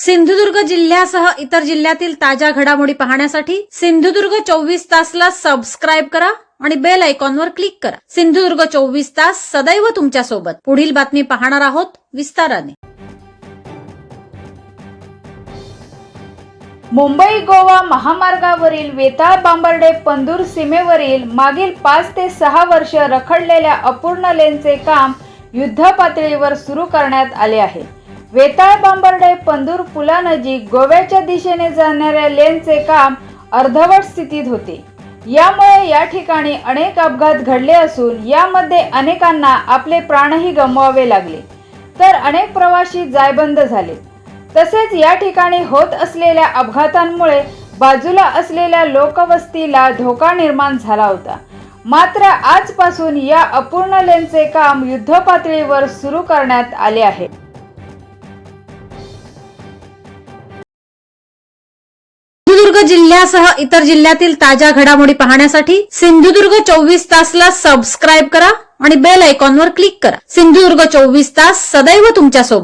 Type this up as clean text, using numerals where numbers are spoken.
सिंधुदुर्ग जिल्ह्यासह इतर जिल्ह्यातील ताज्या घडामोडी पाहण्यासाठी सिंधुदुर्ग 24 तासला सबस्क्राइब करा आणि बेल आयकॉनवर क्लिक करा। सिंधुदुर्ग 24 तास सदैव तुमच्या सोबत। पुढील बातमी पाहणार आहोत विस्ताराने। मुंबई गोवा महामार्गावरील वेताळ बांबर्डे पंदूर सीमेवरील मागील 5 ते 6 वर्ष रखडलेल्या अपूर्ण लेनचे काम युद्धपातळीवर सुरू करण्यात आले आहे। वेताळ बांबर्डे पंदूर पुलानजीक गोव्याच्या दिशेने जाणाऱ्या लेनचे काम अर्धवट स्थितीत होते। यामुळे या ठिकाणी अनेक अपघात घडले असून यामध्ये अनेकांना आपले प्राणही गमवावे लागले, तर अनेक प्रवासी जायबंद झाले। तसेच या ठिकाणी होत असलेल्या अपघातांमुळे बाजूला असलेल्या लोकवस्तीला धोका निर्माण झाला होता। मात्र आजपासून या अपूर्ण लेनचे काम युद्धपातळीवर सुरू करण्यात आले आहे। सिंधुदुर्ग जिल्ह्यासह इतर जिल्ह्यातील ताज्या घडामोडी पाहण्यासाठी सिंधुदुर्ग 24 तासला सबस्क्राइब करा आणि बेल आयकॉनवर क्लिक करा। सिंधुदुर्ग 24 तास सदैव तुमच्या सोबत।